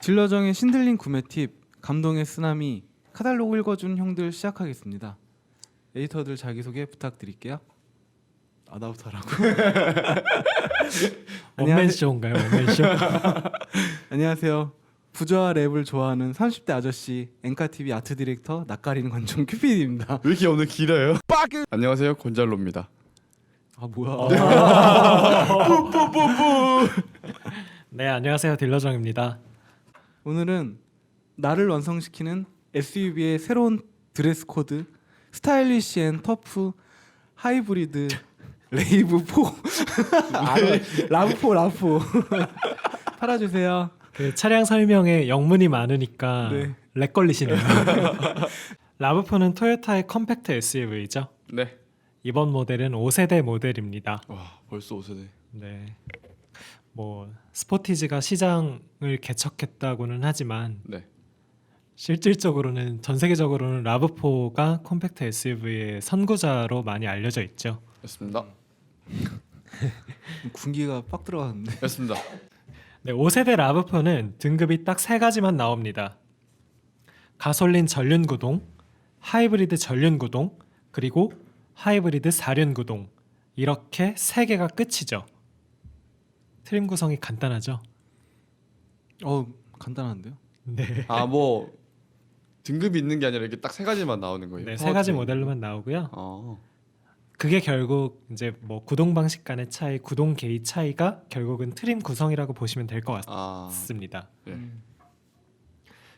딜러정의 신들린 구매 팁, 감동의 쓰나미, 카탈로그 읽어준 형들 시작하겠습니다. 에디터들 자기소개 부탁드릴게요. 나부터 하라고. 원맨쇼인가요? 원맨쇼? 안녕하세요. 부자와 랩을 좋아하는 30대 아저씨 엔카TV 아트 디렉터 낯가리는 관종 큐피드입니다. 왜 이렇게 오늘 길어요? 안녕하세요, 곤잘로입니다. 아 뭐야? 네, 안녕하세요. 딜러정입니다. 오늘은 나를 완성시키는 SUV의 새로운 드레스 코드, 스타일리시 앤 터프 하이브리드 레이브 4 라브4 팔아주세요. 그 차량 설명에 영문이 많으니까 네. 렉 걸리시네요. 라브4는 토요타의 컴팩트 SUV죠. 네. 이번 모델은 5세대 모델입니다. 와, 벌써 5세대. 네. 뭐 스포티지가 시장을 개척했다고는 하지만 네. 실질적으로는 전 세계적으로는 라브4가 컴팩트 SUV의 선구자로 많이 알려져 있죠. 였습니다. 군기가 빡 들어갔는데. 였습니다. 네, 5세대 라브4는 등급이 딱 세 가지만 나옵니다. 가솔린 전륜 구동, 하이브리드 전륜 구동, 그리고 하이브리드 4륜 구동. 이렇게 세 개가 끝이죠. 트림 구성이 간단하죠? 간단한데요? 네. 아, 뭐 등급이 있는 게 아니라 이렇게 딱 세 가지만 나오는 거예요. 네, 세 가지 모델로만 나오고요. 그게 결국 이제 뭐 구동 방식 간의 차이, 구동 게이 차이가 결국은 트림 구성이라고 보시면 될 것 같습니다. 네.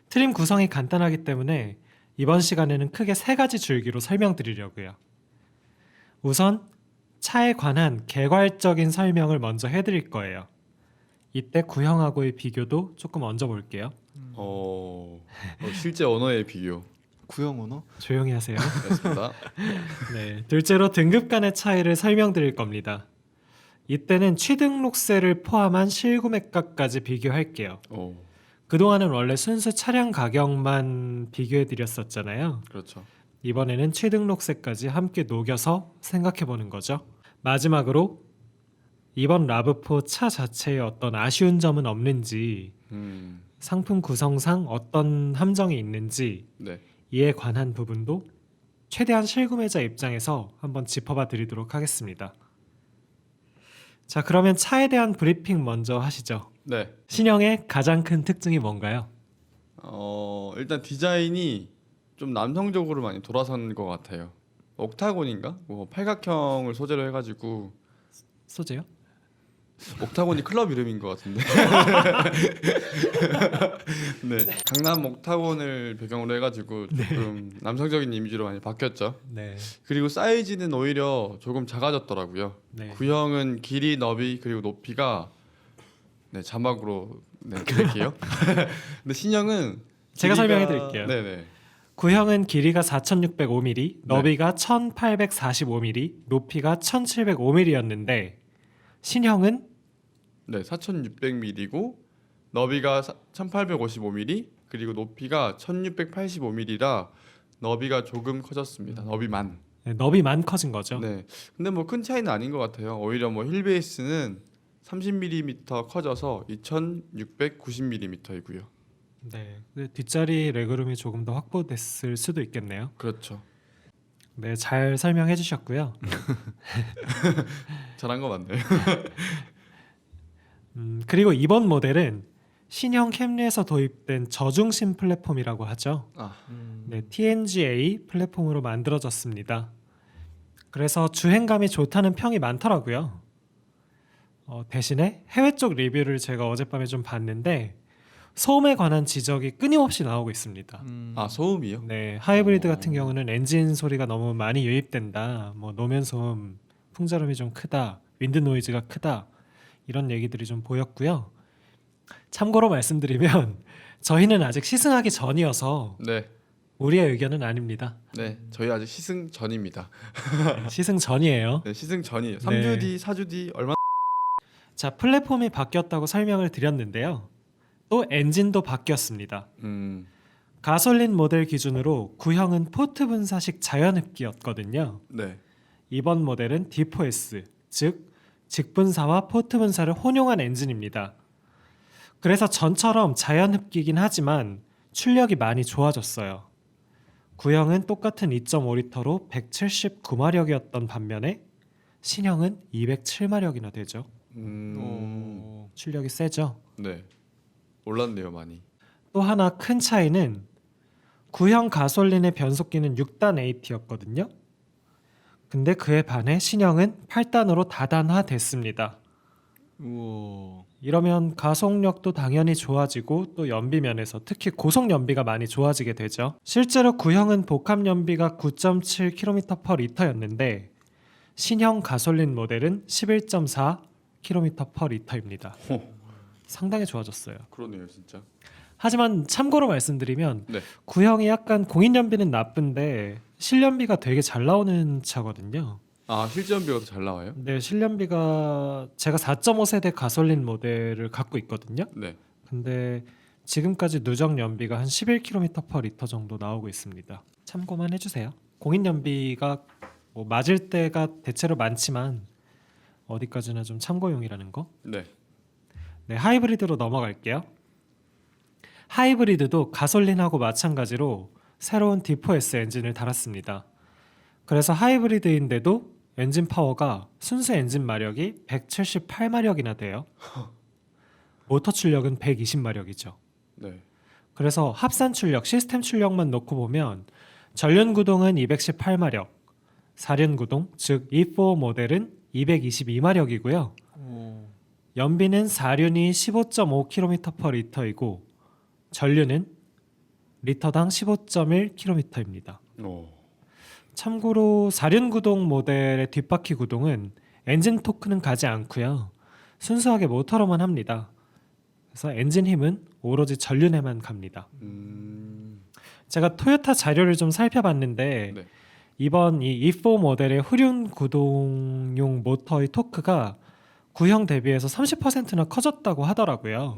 트림 구성이 간단하기 때문에 이번 시간에는 크게 세 가지 줄기로 설명드리려고요. 우선 차에 관한 개괄적인 설명을 먼저 해드릴 거예요. 이때 구형하고의 비교도 조금 얹어 볼게요. 실제 언어의 비교. 구형 언어? 조용히 하세요. 였습니다. 네, 둘째로 등급 간의 차이를 설명드릴 겁니다. 이때는 취등록세를 포함한 실구매가까지 비교할게요. 그동안은 원래 순수 차량 가격만 비교해드렸었잖아요. 그렇죠. 이번에는 취등록세까지 함께 녹여서 생각해보는 거죠. 마지막으로 이번 라브4 차 자체에 어떤 아쉬운 점은 없는지, 상품 구성상 어떤 함정이 있는지, 네. 이에 관한 부분도 최대한 실구매자 입장에서 한번 짚어봐 드리도록 하겠습니다. 자, 그러면 차에 대한 브리핑 먼저 하시죠. 네. 신형의 가장 큰 특징이 뭔가요? 일단 디자인이 좀 남성적으로 많이 돌아선 것 같아요. 옥타곤인가? 뭐 팔각형을 소재로 해가지고. 소재요? 옥타곤이 클럽 이름인 것 같은데. 네, 강남 옥타곤을 배경으로 해가지고 조금 남성적인 이미지로 많이 바뀌었죠. 네. 그리고 사이즈는 오히려 조금 작아졌더라고요. 네. 구형은 길이, 너비 그리고 높이가 자막으로 드릴게요. 근데 신형은 제가 설명해 드릴게요. 네네. 구형은 길이가 4,605mm, 너비가 1,845mm, 높이가 1,705mm였는데 신형은 4,600mm고 너비가 1,855mm 그리고 높이가 1,685mm라 너비가 조금 커졌습니다. 너비만. 너비만 커진 거죠. 네. 근데 뭐 큰 차이는 아닌 것 같아요. 오히려 뭐 휠베이스는 30mm 커져서 2,690mm이고요. 네. 근데 뒷자리 레그룸이 조금 더 확보됐을 수도 있겠네요. 그렇죠. 네, 잘 설명해 주셨고요. 잘한 거 맞네요. 그리고 이번 모델은 신형 캠리에서 도입된 저중심 플랫폼이라고 하죠. 네, TNGA 플랫폼으로 만들어졌습니다. 그래서 주행감이 좋다는 평이 많더라고요. 대신에 해외 쪽 리뷰를 제가 어젯밤에 좀 봤는데 소음에 관한 지적이 끊임없이 나오고 있습니다. 소음이요? 네, 하이브리드 같은 경우는 엔진 소리가 너무 많이 유입된다. 뭐 노면 소음, 풍자음이 좀 크다, 윈드 노이즈가 크다. 이런 얘기들이 좀 보였고요. 참고로 말씀드리면 저희는 아직 시승하기 전이어서 네. 우리의 의견은 아닙니다. 네. 저희 아직 시승 전입니다. 네, 시승 전이에요. 네, 시승 전이에요. 3주 네. 뒤, 4주 뒤 얼마? 자, 플랫폼이 바뀌었다고 설명을 드렸는데요. 또 엔진도 바뀌었습니다. 가솔린 모델 기준으로 구형은 포트 분사식 자연흡기였거든요. 네. 이번 모델은 D4S, 즉 직분사와 포트 분사를 혼용한 엔진입니다. 그래서 전처럼 자연 흡기긴 하지만 출력이 많이 좋아졌어요. 구형은 똑같은 2.5리터로 179마력이었던 반면에 신형은 207마력이나 되죠. 출력이 세죠. 네. 올랐네요 많이. 또 하나 큰 차이는 구형 가솔린의 변속기는 6단 AT였거든요. 근데 그에 반해 신형은 8단으로 다단화됐습니다. 우와. 이러면 가속력도 당연히 좋아지고 또 연비 면에서 특히 고속 연비가 많이 좋아지게 되죠. 실제로 구형은 복합 연비가 9.7km/L였는데 신형 가솔린 모델은 11.4km/L입니다. 상당히 좋아졌어요. 그러네요 진짜. 하지만 참고로 말씀드리면 네. 구형이 약간 공인 연비는 나쁜데 실연비가 되게 잘 나오는 차거든요. 아 실전비가 더 잘 나와요? 네, 실연비가 제가 4.5세대 가솔린 모델을 갖고 있거든요. 네. 근데 지금까지 누적 연비가 한 11km/L 정도 나오고 있습니다. 참고만 해주세요. 공인 연비가 뭐 맞을 때가 대체로 많지만 어디까지나 좀 참고용이라는 거. 네. 네, 하이브리드로 넘어갈게요. 하이브리드도 가솔린하고 마찬가지로 새로운 D4S 엔진을 달았습니다. 그래서 하이브리드인데도 엔진 파워가 순수 엔진 마력이 178마력이나 돼요. 모터 출력은 120마력이죠. 네. 그래서 합산 출력, 시스템 출력만 놓고 보면 전륜 구동은 218마력, 사륜 구동, 즉 E4 모델은 222마력이고요. 연비는 사륜이 15.5km/L이고 전륜은 리터당 15.1km입니다. 오. 참고로 사륜 구동 모델의 뒷바퀴 구동은 엔진 토크는 가지 않고요. 순수하게 모터로만 합니다. 그래서 엔진 힘은 오로지 전륜에만 갑니다. 제가 토요타 자료를 좀 살펴봤는데 네. 이번 이 E4 모델의 후륜 구동용 모터의 토크가 구형 대비해서 30%나 커졌다고 하더라고요.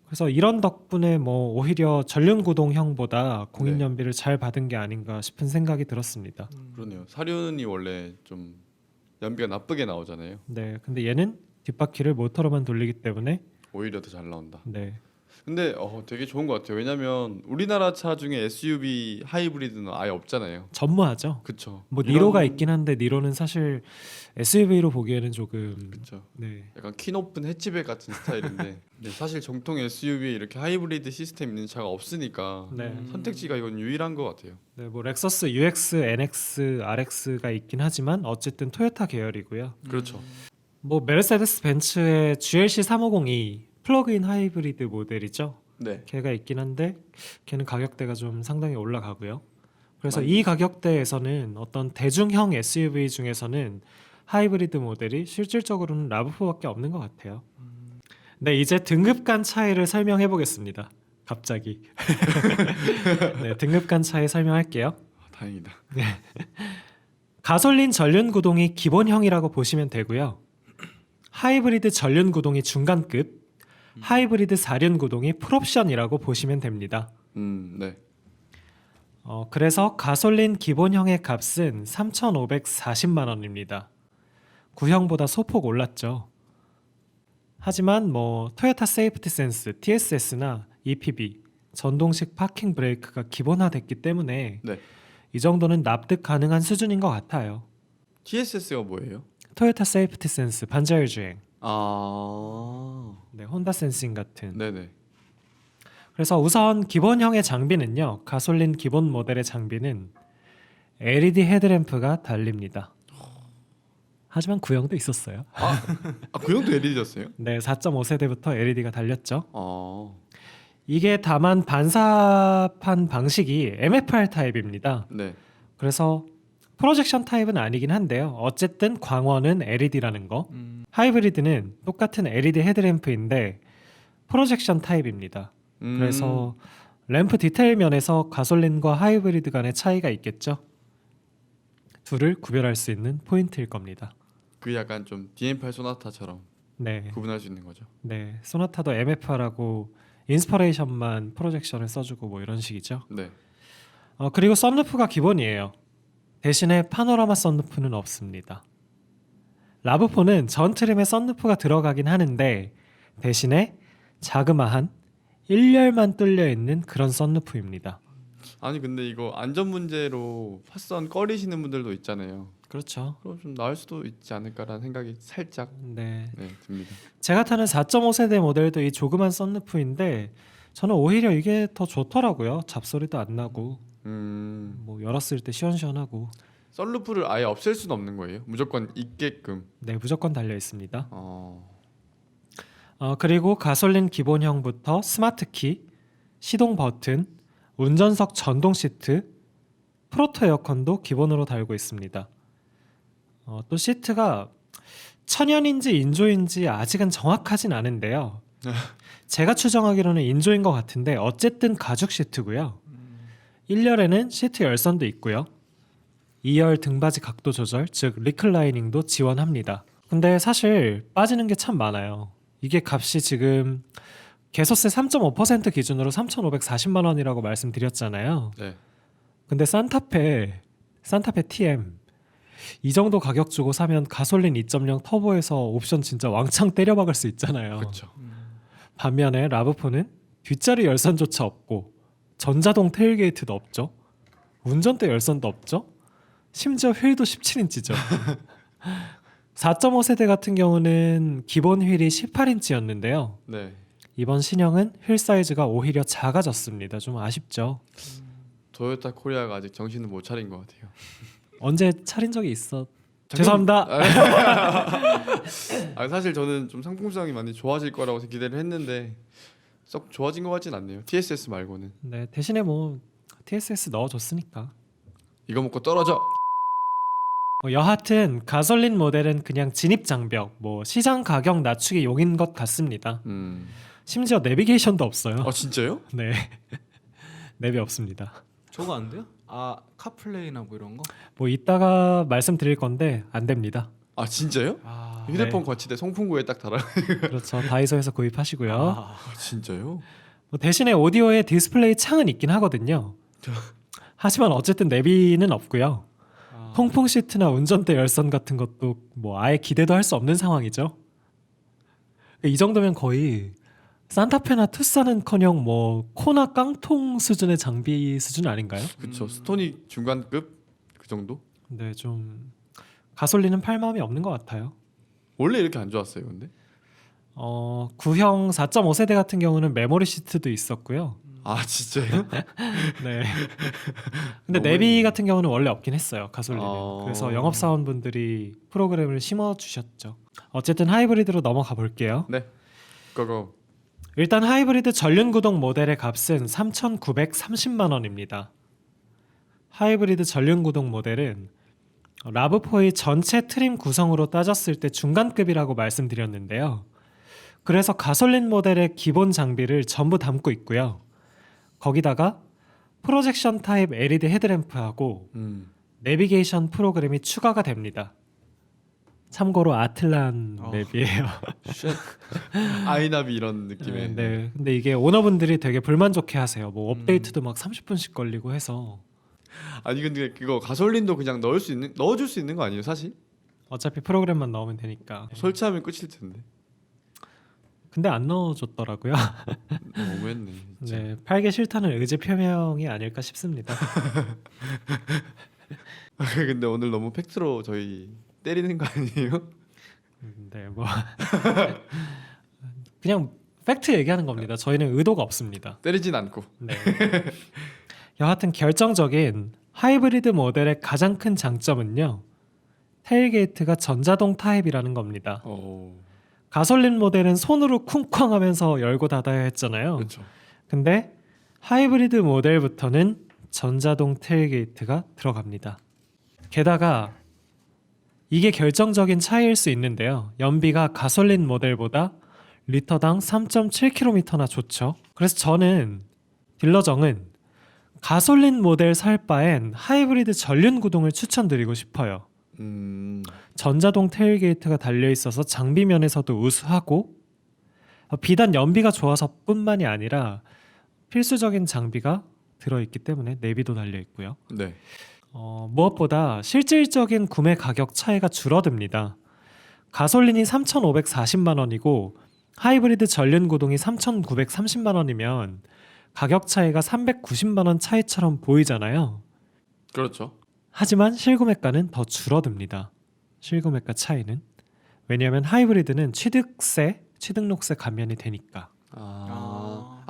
그래서 이런 덕분에 뭐 오히려 전륜 구동형보다 공인 네. 연비를 잘 받은 게 아닌가 싶은 생각이 들었습니다. 그러네요. 사륜이 원래 좀 연비가 나쁘게 나오잖아요. 네, 근데 얘는 뒷바퀴를 모터로만 돌리기 때문에 오히려 더 잘 나온다. 네, 근데 되게 좋은 것 같아요. 왜냐면 우리나라 차 중에 SUV 하이브리드는 아예 없잖아요. 전무하죠. 그쵸. 뭐 이런- 니로가 있긴 한데 니로는 사실 SUV로 보기에는 조금 그쵸. 네, 약간 키 높은 해치백 같은 스타일인데 네, 사실 정통 SUV에 이렇게 하이브리드 시스템 있는 차가 없으니까 네. 선택지가 이건 유일한 것 같아요. 네, 뭐 렉서스 UX, NX, RX가 있긴 하지만 어쨌든 토요타 계열이고요. 그렇죠. 뭐 메르세데스 벤츠의 GLC 350이 플러그인 하이브리드 모델이죠. 네. 걔가 있긴 한데 걔는 가격대가 좀 상당히 올라가고요. 그래서 많이 이 가격대에서는 어떤 대중형 SUV 중에서는 하이브리드 모델이 실질적으로는 라브4밖에 없는 것 같아요. 네, 이제 등급 간 차이를 설명해 보겠습니다. 갑자기. 네, 등급 간 차이 설명할게요. 다행이다. 가솔린 전륜 구동이 기본형이라고 보시면 되고요. 하이브리드 전륜 구동이 중간급, 하이브리드 사륜 구동이 풀옵션이라고 보시면 됩니다. 네. 그래서 가솔린 기본형의 값은 3,540만 원입니다. 구형보다 소폭 올랐죠. 하지만 뭐 토요타 세이프티 센스, TSS나 EPB, 전동식 파킹 브레이크가 기본화됐기 때문에 네. 이 정도는 납득 가능한 수준인 것 같아요. TSS가 뭐예요? 토요타 세이프티 센스, 반자율 주행, 아. 네, 혼다 센싱 같은. 네네. 그래서 우선 기본형의 장비는요. 가솔린 기본 모델의 장비는 LED 헤드램프가 달립니다. 하지만 구형도 있었어요. 그 형도 LED였어요? 네, 4.5세대부터 LED가 달렸죠. 이게 다만 반사판 방식이 MFR 타입입니다. 네. 그래서 프로젝션 타입은 아니긴 한데요. 어쨌든 광원은 LED라는 거. 하이브리드는 똑같은 LED 헤드램프인데 프로젝션 타입입니다. 그래서 램프 디테일 면에서 가솔린과 하이브리드 간의 차이가 있겠죠. 둘을 구별할 수 있는 포인트일 겁니다. 그 약간 좀 DM8 소나타처럼 네, 구분할 수 있는 거죠. 네, 소나타도 MFR하고 인스퍼레이션만 프로젝션을 써주고 뭐 이런 식이죠. 네. 그리고 썬루프가 기본이에요. 대신에 파노라마 썬루프는 없습니다. 라브4는 전 트림에 썬루프가 들어가긴 하는데 대신에 자그마한 1열만 뚫려 있는 그런 썬루프입니다. 아니 근데 이거 안전 문제로 파선 꺼리시는 분들도 있잖아요. 그렇죠. 그럼 좀 나을 수도 있지 않을까라는 생각이 살짝 네. 듭니다. 제가 타는 4.5세대 모델도 이 조그만 썬루프인데 저는 오히려 이게 더 좋더라고요. 잡소리도 안 나고 뭐 열었을 때 시원시원하고. 썬루프를 아예 없앨 수는 없는 거예요? 무조건 있게끔. 네, 무조건 달려 있습니다. 어. 그리고 가솔린 기본형부터 스마트키, 시동 버튼, 운전석 전동 시트, 프로토 에어컨도 기본으로 달고 있습니다. 또 시트가 천연인지 인조인지 아직은 정확하진 않은데요. 제가 추정하기로는 인조인 것 같은데 어쨌든 가죽 시트고요. 1열에는 시트 열선도 있고요. 2열 등받이 각도 조절, 즉 리클라이닝도 지원합니다. 근데 사실 빠지는 게 참 많아요. 이게 값이 지금 개소세 3.5% 기준으로 3,540만 원이라고 말씀드렸잖아요. 네. 근데 산타페 TM 이 정도 가격 주고 사면 가솔린 2.0 터보에서 옵션 진짜 왕창 때려박을 수 있잖아요. 그렇죠. 반면에 라브4는 뒷자리 열선조차 없고 전자동 테일게이트도 없죠. 운전대 열선도 없죠. 심지어 휠도 17인치죠. 4.5세대 같은 경우는 기본 휠이 18인치였는데요. 네. 이번 신형은 휠 사이즈가 오히려 작아졌습니다. 좀 아쉽죠. 토요타 코리아가 아직 정신을 못 차린 것 같아요. 언제 차린 적이 있어? 죄송합니다. 사실 저는 좀 상품성이 많이 좋아질 거라고 기대를 했는데 썩 좋아진 것 같진 않네요. TSS 말고는. 네, 대신에 뭐 TSS 넣어줬으니까. 이거 먹고 떨어져. 여하튼 가솔린 모델은 그냥 진입 장벽, 뭐 시장 가격 낮추기 용인 것 같습니다. 심지어 내비게이션도 없어요. 진짜요? 네, 내비 없습니다. 저거 안 돼요? 카플레이나 뭐 이런 거? 뭐 이따가 말씀드릴 건데 안 됩니다. 진짜요? 휴대폰 네. 거치대 송풍구에 딱 달아. 그렇죠. 다이소에서 구입하시고요. 진짜요? 뭐 대신에 오디오에 디스플레이 창은 있긴 하거든요. 하지만 어쨌든 내비는 없고요. 통풍 시트나 운전대 열선 같은 것도 뭐 아예 기대도 할 수 없는 상황이죠. 이 정도면 거의 산타페나 투싼은커녕 뭐 코나 깡통 수준의 장비 수준 아닌가요? 그렇죠. 스토닉 중간급 그 정도? 네, 좀 가솔린은 팔 마음이 없는 것 같아요. 원래 이렇게 안 좋았어요, 근데? 구형 4.5세대 같은 경우는 메모리 시트도 있었고요. 진짜요? 네. 근데 내비 같은 경우는 원래 없긴 했어요. 가솔린은. 그래서 영업사원분들이 프로그램을 심어 주셨죠. 어쨌든 하이브리드로 넘어가 볼게요. 네. 고고. 일단 하이브리드 전륜 구동 모델의 값은 3,930만 원입니다. 하이브리드 전륜 구동 모델은 라브4의 전체 트림 구성으로 따졌을 때 중간급이라고 말씀드렸는데요. 그래서 가솔린 모델의 기본 장비를 전부 담고 있고요. 거기다가 프로젝션 타입 LED 헤드램프하고 내비게이션 프로그램이 추가가 됩니다. 참고로 아틀란 맵이에요. 아이나비 이런 느낌의. 네. 근데 이게 오너분들이 되게 불만족해 하세요. 뭐 업데이트도 막 30분씩 걸리고 해서. 근데 그거 가솔린도 그냥 넣어줄 수 있는 거 아니에요, 사실? 어차피 프로그램만 넣으면 되니까. 설치하면 끝일 텐데. 근데 안 넣어줬더라고요. 너무했네. 진짜. 네, 팔기 싫다는 의지 표명이 아닐까 싶습니다. 근데 오늘 너무 팩트로 저희 때리는 거 아니에요? 네, 뭐 그냥 팩트 얘기하는 겁니다. 저희는 의도가 없습니다. 때리진 않고. 네. 여하튼 결정적인 하이브리드 모델의 가장 큰 장점은요. 테일게이트가 전자동 타입이라는 겁니다. 가솔린 모델은 손으로 쿵쾅하면서 열고 닫아야 했잖아요. 그렇죠. 근데 하이브리드 모델부터는 전자동 테일게이트가 들어갑니다. 게다가 이게 결정적인 차이일 수 있는데요. 연비가 가솔린 모델보다 리터당 3.7km나 좋죠. 그래서 저는 딜러정은 가솔린 모델 살 바엔 하이브리드 전륜 구동을 추천드리고 싶어요. 전자동 테일게이트가 달려있어서 장비 면에서도 우수하고 비단 연비가 좋아서 뿐만이 아니라 필수적인 장비가 들어있기 때문에 내비도 달려있고요. 네. 무엇보다 실질적인 구매 가격 차이가 줄어듭니다. 가솔린이 3,540만 원이고 하이브리드 전륜 구동이 3,930만 원이면 가격 차이가 390만 원 차이처럼 보이잖아요. 그렇죠. 하지만 실구매가는 더 줄어듭니다. 실구매가 차이는. 왜냐하면 하이브리드는 취득록세 감면이 되니까.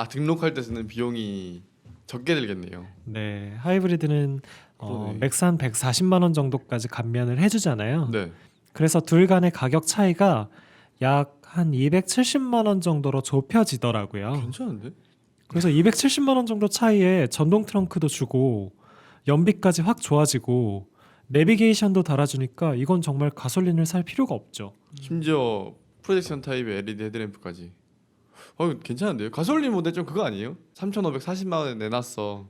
등록할 때 쓰는 비용이 적게 들겠네요. 네, 하이브리드는 그러네. 맥스 한 140만 원 정도까지 감면을 해주잖아요. 네. 그래서 둘 간의 가격 차이가 약 한 270만 원 정도로 좁혀지더라고요. 괜찮은데? 그래서 270만 원 정도 차이에 전동 트렁크도 주고 연비까지 확 좋아지고 내비게이션도 달아주니까 이건 정말 가솔린을 살 필요가 없죠. 심지어 프로젝션 타입의 LED 헤드램프까지. 괜찮은데요? 가솔린 모델 좀 그거 아니에요? 3,540만 원에 내놨어.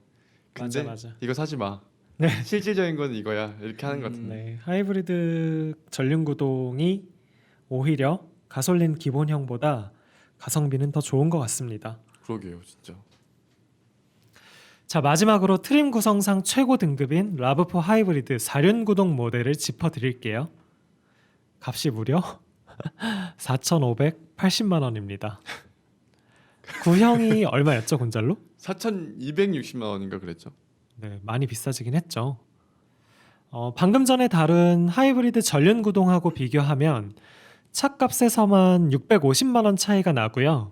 근데 맞아. 이거 사지 마. 네. 실질적인 건 이거야. 이렇게 하는 것 같은데. 네, 하이브리드 전륜 구동이 오히려 가솔린 기본형보다 가성비는 더 좋은 것 같습니다. 그러게요, 진짜. 자, 마지막으로 트림 구성상 최고 등급인 라브4 하이브리드 4륜 구동 모델을 짚어드릴게요. 값이 무려 4,580만 원입니다. 구형이 얼마였죠, 곤잘로? 4,260만 원인가 그랬죠? 네, 많이 비싸지긴 했죠. 방금 전에 다룬 하이브리드 전륜 구동하고 비교하면 차값에서만 650만 원 차이가 나고요.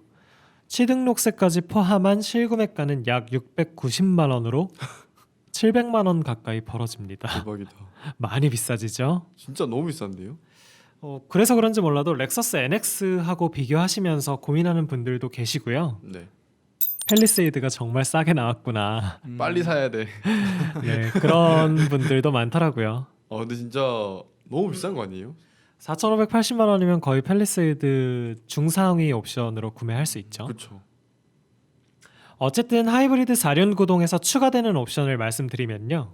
취등록세까지 포함한 실구매가는 약 690만 원으로 700만 원 가까이 벌어집니다. 대박이다. 많이 비싸지죠? 진짜 너무 비싼데요? 그래서 그런지 몰라도 렉서스 NX하고 비교하시면서 고민하는 분들도 계시고요. 네. 팰리세이드가 정말 싸게 나왔구나. 빨리 사야 돼. 네, 그런 분들도 많더라고요. 근데 진짜 너무 비싼 거 아니에요? 4,580만 원이면 거의 팰리세이드 중상위 옵션으로 구매할 수 있죠. 그렇죠. 어쨌든 하이브리드 4륜 구동에서 추가되는 옵션을 말씀드리면요.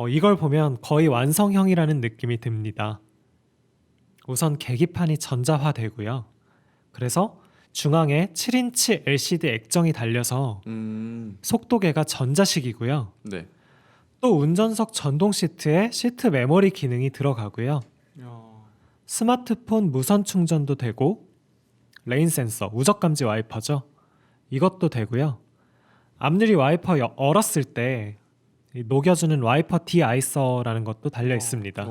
이걸 보면 거의 완성형이라는 느낌이 듭니다. 우선 계기판이 전자화되고요. 그래서 중앙에 7인치 LCD 액정이 달려서 속도계가 전자식이고요. 네. 또 운전석 전동 시트에 시트 메모리 기능이 들어가고요. 스마트폰 무선 충전도 되고 레인 센서, 우적 감지 와이퍼죠. 이것도 되고요. 앞유리 와이퍼 얼었을 때 녹여주는 와이퍼 디아이서라는 것도 달려 있습니다.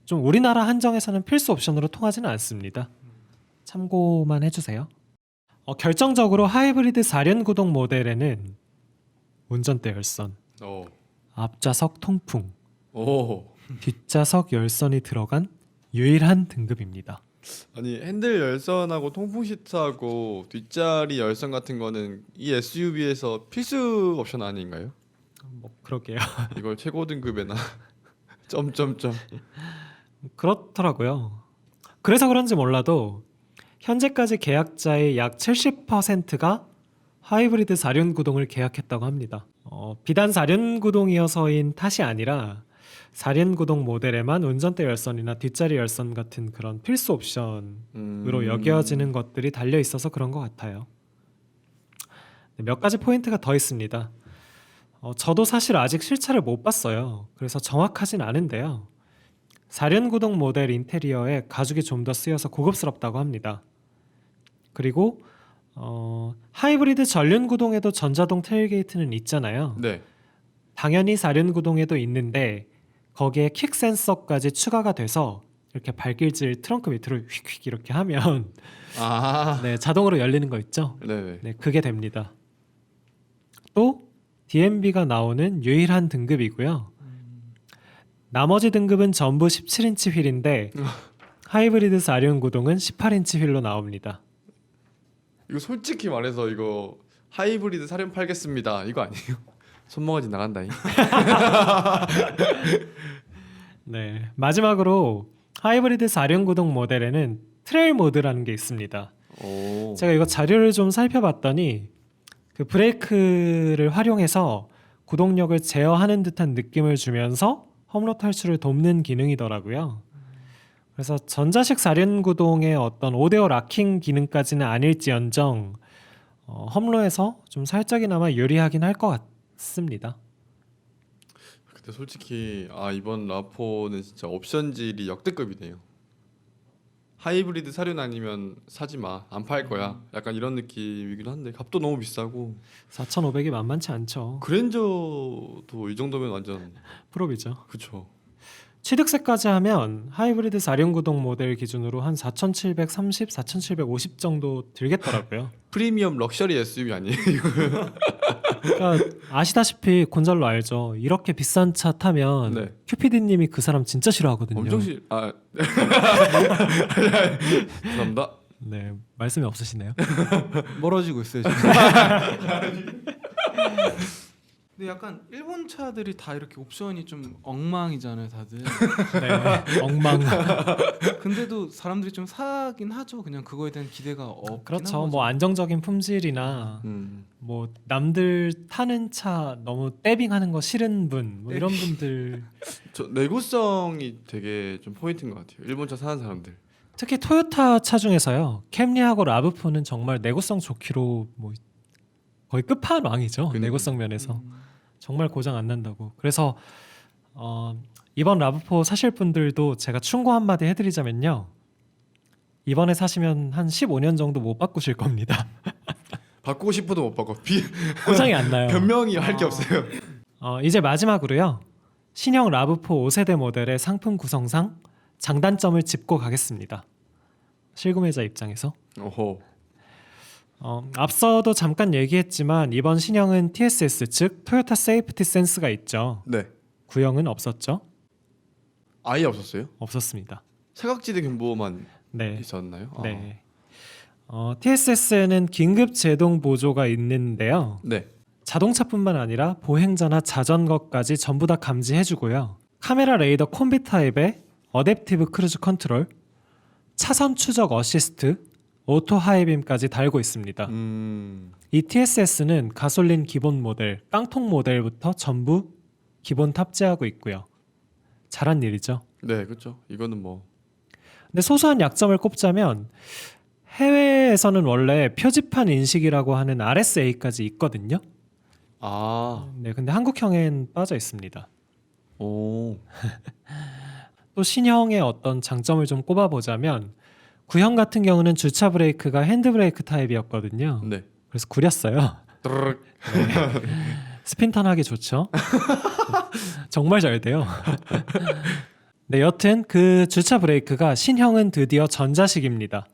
좀 우리나라 한정에서는 필수 옵션으로 통하지는 않습니다. 참고만 해주세요. 결정적으로 하이브리드 4륜 구동 모델에는 운전대 열선, 앞좌석 통풍, 뒷좌석 열선이 들어간 유일한 등급입니다. 아니 핸들 열선하고 통풍 시트하고 뒷자리 열선 같은 거는 이 SUV에서 필수 옵션 아닌가요? 그러게요. 이걸 최고 등급에나 점점점. 그렇더라고요. 그래서 그런지 몰라도 현재까지 계약자의 약 70%가 하이브리드 4륜 구동을 계약했다고 합니다. 비단 4륜 구동이어서인 탓이 아니라 4륜 구동 모델에만 운전대 열선이나 뒷자리 열선 같은 그런 필수 옵션으로 여겨지는 것들이 달려 있어서 그런 것 같아요. 몇 가지 포인트가 더 있습니다. 저도 사실 아직 실차를 못 봤어요. 그래서 정확하진 않은데요. 4륜 구동 모델 인테리어에 가죽이 좀 더 쓰여서 고급스럽다고 합니다. 그리고 하이브리드 전륜 구동에도 전자동 테일게이트는 있잖아요. 네. 당연히 4륜 구동에도 있는데 거기에 킥 센서까지 추가가 돼서 이렇게 발길질 트렁크 밑으로 휙휙 이렇게 하면 네, 자동으로 열리는 거 있죠? 네. 네, 그게 됩니다. 또 DMB가 나오는 유일한 등급이고요. 나머지 등급은 전부 17인치 휠인데 하이브리드 4륜 구동은 18인치 휠로 나옵니다. 이거 솔직히 말해서 이거 하이브리드 사륜 팔겠습니다. 이거 아니에요? 손모가지 나간다잉. 네, 마지막으로 하이브리드 4륜 구동 모델에는 트레일 모드라는 게 있습니다. 제가 이거 자료를 좀 살펴봤더니 그 브레이크를 활용해서 구동력을 제어하는 듯한 느낌을 주면서 험로 탈출을 돕는 기능이더라고요. 그래서 전자식 4륜 구동의 어떤 5대5 락킹 기능까지는 아닐지언정 험로에서 좀 살짝이나마 유리하긴 할 것 같습니다. 근데 솔직히 이번 라포는 진짜 옵션질이 역대급이네요. 하이브리드 사륜 아니면 사지 마. 안 팔 거야. 약간 이런 느낌이기도 한데 값도 너무 비싸고 4,500이 만만치 않죠. 그랜저도 이 정도면 완전 프로비죠. 그쵸. 취득세까지 하면 하이브리드 4륜구동 모델 기준으로 한 4,730, 4,750 정도 들겠더라고요. 프리미엄 럭셔리 SUV 아니에요? 그러니까 아시다시피 곤잘로 알죠. 이렇게 비싼 차 타면 네. 큐피디님이 그 사람 진짜 싫어하거든요. 엄청 감사합니다. 네, 말씀이 없으시네요. 멀어지고 있어요 지금. 근데 약간 일본 차들이 다 이렇게 옵션이 좀 엉망이잖아요 다들. 네, 엉망. 근데도 사람들이 좀 사긴 하죠. 그냥 그거에 대한 기대가 없긴 그렇죠. 한 거죠. 뭐 안정적인 품질이나 뭐 남들 타는 차 너무 떼빙하는 거 싫은 분, 뭐 이런 분들. 저 내구성이 되게 좀 포인트인 것 같아요. 일본 차 사는 사람들. 특히 토요타 차 중에서요. 캠리하고 라브4는 정말 내구성 좋기로 뭐 거의 끝판왕이죠. 그러니까요. 내구성 면에서 정말 고장 안 난다고. 그래서 이번 라브4 사실 분들도 제가 충고 한마디 해드리자면요. 이번에 사시면 한 15년 정도 못 바꾸실 겁니다. 바꾸고 싶어도 못 바꿔. 고장이 안 나요. 변명이 할 게 없어요. 이제 마지막으로요. 신형 라브4 5세대 모델의 상품 구성상 장단점을 짚고 가겠습니다. 실구매자 입장에서. 오호. 앞서도 잠깐 얘기했지만 이번 신형은 TSS 즉 토요타 세이프티 센스가 있죠. 네. 구형은 없었죠? 아예 없었어요? 없었습니다. 사각지대 경보만 네. 있었나요? 네. TSS에는 긴급 제동 보조가 있는데요. 네. 자동차뿐만 아니라 보행자나 자전거까지 전부 다 감지해주고요. 카메라 레이더 콤비 타입의 어댑티브 크루즈 컨트롤, 차선 추적 어시스트, 오토 하이빔까지 달고 있습니다. 이 TSS는 가솔린 기본 모델, 깡통 모델부터 전부 기본 탑재하고 있고요. 잘한 일이죠. 네, 그렇죠. 이거는 뭐 근데 소소한 약점을 꼽자면 해외에서는 원래 표지판 인식이라고 하는 RSA까지 있거든요. 네, 근데 한국형엔 빠져 있습니다. 오. 또 신형의 어떤 장점을 좀 꼽아보자면 구형 같은 경우는 주차 브레이크가 핸드 브레이크 타입이었거든요. 네. 그래서 구렸어요. 드르륵. 스핀턴 하기 좋죠. 정말 잘 돼요. 네, 여튼 그 주차 브레이크가 신형은 드디어 전자식입니다.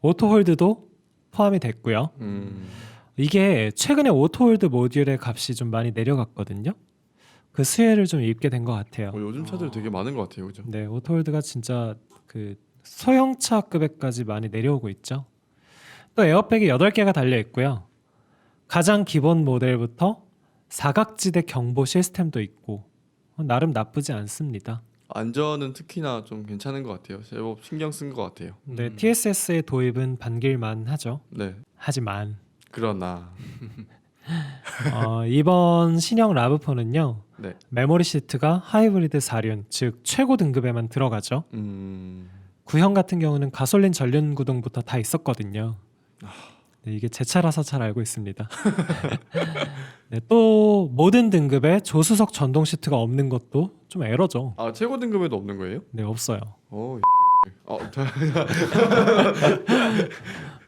오토홀드도 포함이 됐고요. 이게 최근에 오토홀드 모듈의 값이 좀 많이 내려갔거든요. 그 수혜를 좀 입게 된 것 같아요. 요즘 차들 되게 많은 것 같아요, 그죠? 네, 오토홀드가 진짜 그 소형차급에까지 많이 내려오고 있죠. 또 에어백이 8개가 달려 있고요. 가장 기본 모델부터 사각지대 경보 시스템도 있고 나름 나쁘지 않습니다. 안전은 특히나 좀 괜찮은 것 같아요. 제법 신경 쓴 것 같아요. 네, TSS의 도입은 반길만 하죠. 네. 하지만 그러나 이번 신형 라브4는요. 네. 메모리 시트가 하이브리드 4륜, 즉 최고 등급에만 들어가죠. 구형 같은 경우는 가솔린 전륜 구동부터 다 있었거든요. 네, 이게 제 차라서 잘 알고 있습니다. 네, 또 모든 등급에 조수석 전동 시트가 없는 것도 좀 에러죠. 최고 등급에도 없는 거예요? 네, 없어요.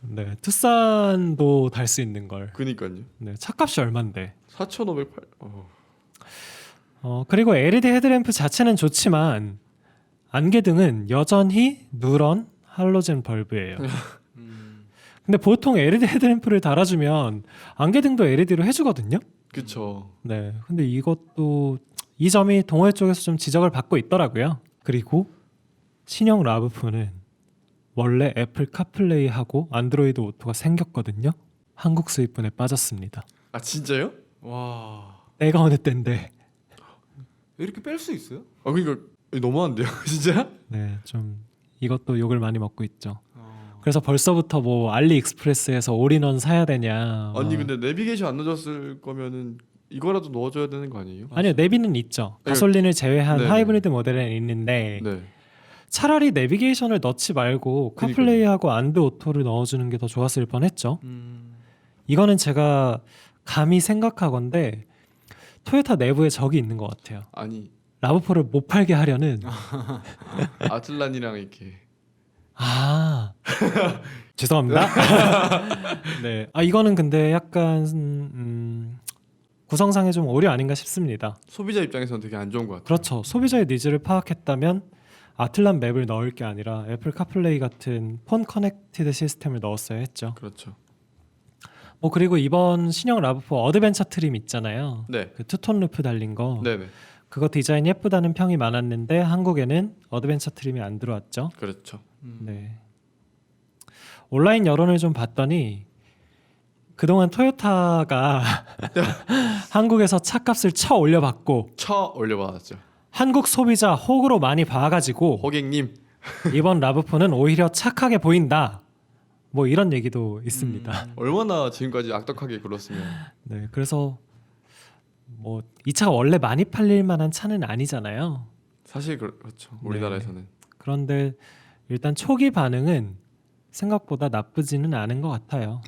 네, 투싼도 달 수 있는 걸. 그니까요. 네, 차값이 얼만데? 4,508. 그리고 LED 헤드램프 자체는 좋지만 안개등은 여전히 누런 할로젠 벌브예요. 근데 보통 LED 헤드램프를 달아주면 안개등도 LED로 해주거든요. 그쵸. 네, 근데 이것도 이 점이 동호회 쪽에서 좀 지적을 받고 있더라고요. 그리고 신형 라브4는 원래 애플 카플레이하고 안드로이드 오토가 생겼거든요. 한국 수입분에 빠졌습니다. 진짜요? 와. 내가 어느 때인데. 왜 이렇게 뺄 수 있어요? 그러니까 너무한데요, 진짜? 네, 좀 이것도 욕을 많이 먹고 있죠. 그래서 벌써부터 뭐 알리익스프레스에서 올인원 사야 되냐. 아니 근데 내비게이션 안 넣어줬을 거면은 이거라도 넣어줘야 되는 거 아니에요? 아니요, 내비는 있죠. 가솔린을 제외한 네. 하이브리드 모델에는 있는데 네. 차라리 내비게이션을 넣지 말고 카플레이하고 안드 오토를 넣어주는 게 더 좋았을 뻔했죠. 이거는 제가 감히 생각하건데 토요타 내부에 적이 있는 것 같아요. 아니 라브4를 못 팔게 하려는. 아틀란이랑 이렇게 아 죄송합니다. 네, 이거는 근데 약간 구성상에 좀 오류 아닌가 싶습니다. 소비자 입장에서는 되게 안 좋은 것 같아요. 그렇죠. 소비자의 니즈를 파악했다면 아틀란 맵을 넣을 게 아니라 애플 카플레이 같은 폰 커넥티드 시스템을 넣었어야 했죠. 그렇죠. 뭐 그리고 이번 신형 라브4 어드벤처 트림 있잖아요. 네. 그 투톤 루프 달린 거. 네네. 그거 디자인 예쁘다는 평이 많았는데 한국에는 어드벤처 트림이 안 들어왔죠. 그렇죠. 네. 온라인 여론을 좀 봤더니 그동안 토요타가 한국에서 차값을 쳐 올려받고 올려받았죠. 한국 소비자 호구로 많이 봐가지고 호객님. 이번 라브4는 오히려 착하게 보인다. 뭐 이런 얘기도 있습니다. 얼마나 지금까지 악덕하게 굴렀으면. 네, 그래서 뭐 이 차가 원래 많이 팔릴 만한 차는 아니잖아요. 사실 그렇죠. 우리나라에서는. 그런데 일단 초기 반응은 생각보다 나쁘지는 않은 것 같아요.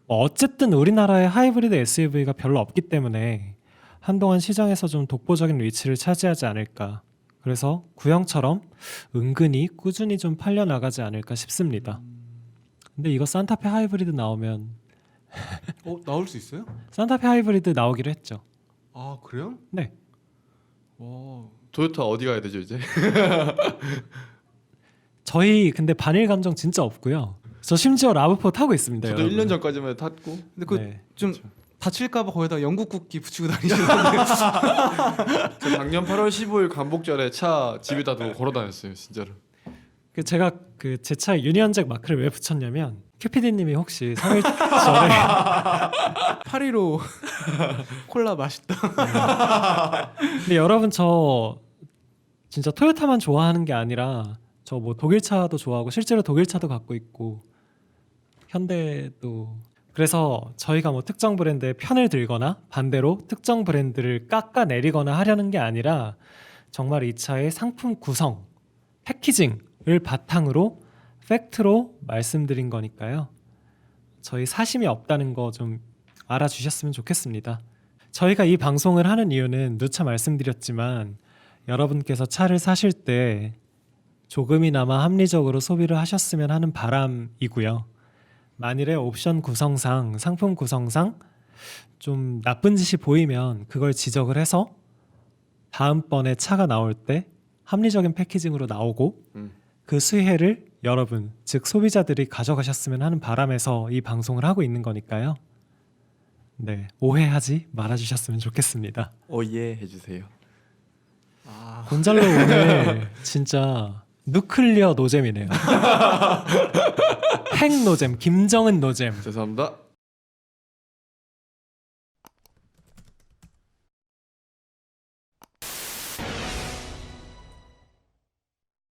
뭐 어쨌든 우리나라에 하이브리드 SUV가 별로 없기 때문에 한동안 시장에서 좀 독보적인 위치를 차지하지 않을까. 그래서 구형처럼 은근히 꾸준히 좀 팔려 나가지 않을까 싶습니다. 근데 이거 산타페 하이브리드 나오면 나올 수 있어요? 산타페 하이브리드 나오기로 했죠. 아 그래요? 네. 와. 토요타 어디 가야 되죠 이제? 저희 근데 반일 감정 진짜 없고요. 저 심지어 라브4 타고 있습니다. 저도 여러분. 1년 전까지만 탔고. 근데 그 네. 좀 다칠까봐 거기다 영국 국기 붙이고 다니시는데. 저 작년 8월 15일 광복절에 차 집에다 두고 걸어 다녔어요 진짜로. 제가 그 제 차에 유니언잭 마크를 왜 붙였냐면 큐피디님이 혹시 3일 전에 815 콜라 맛있다. 근데 여러분 저 진짜 토요타만 좋아하는 게 아니라 저 뭐 독일 차도 좋아하고 실제로 독일 차도 갖고 있고 현대도 그래서 저희가 뭐 특정 브랜드의 편을 들거나 반대로 특정 브랜드를 깎아내리거나 하려는 게 아니라 정말 이 차의 상품 구성, 패키징을 바탕으로 팩트로 말씀드린 거니까요. 저희 사심이 없다는 거 좀 알아주셨으면 좋겠습니다. 저희가 이 방송을 하는 이유는 누차 말씀드렸지만 여러분께서 차를 사실 때 조금이나마 합리적으로 소비를 하셨으면 하는 바람이고요. 만일에 옵션 구성상, 상품 구성상 좀 나쁜 짓이 보이면 그걸 지적을 해서 다음번에 차가 나올 때 합리적인 패키징으로 나오고 그 수혜를 여러분, 즉 소비자들이 가져가셨으면 하는 바람에서 이 방송을 하고 있는 거니까요. 네, 오해하지 말아주셨으면 좋겠습니다. 오예 해주세요. 곤잘로 오늘 진짜 누클리어 노잼이네요. 핵 노잼, 김정은 노잼. 죄송합니다.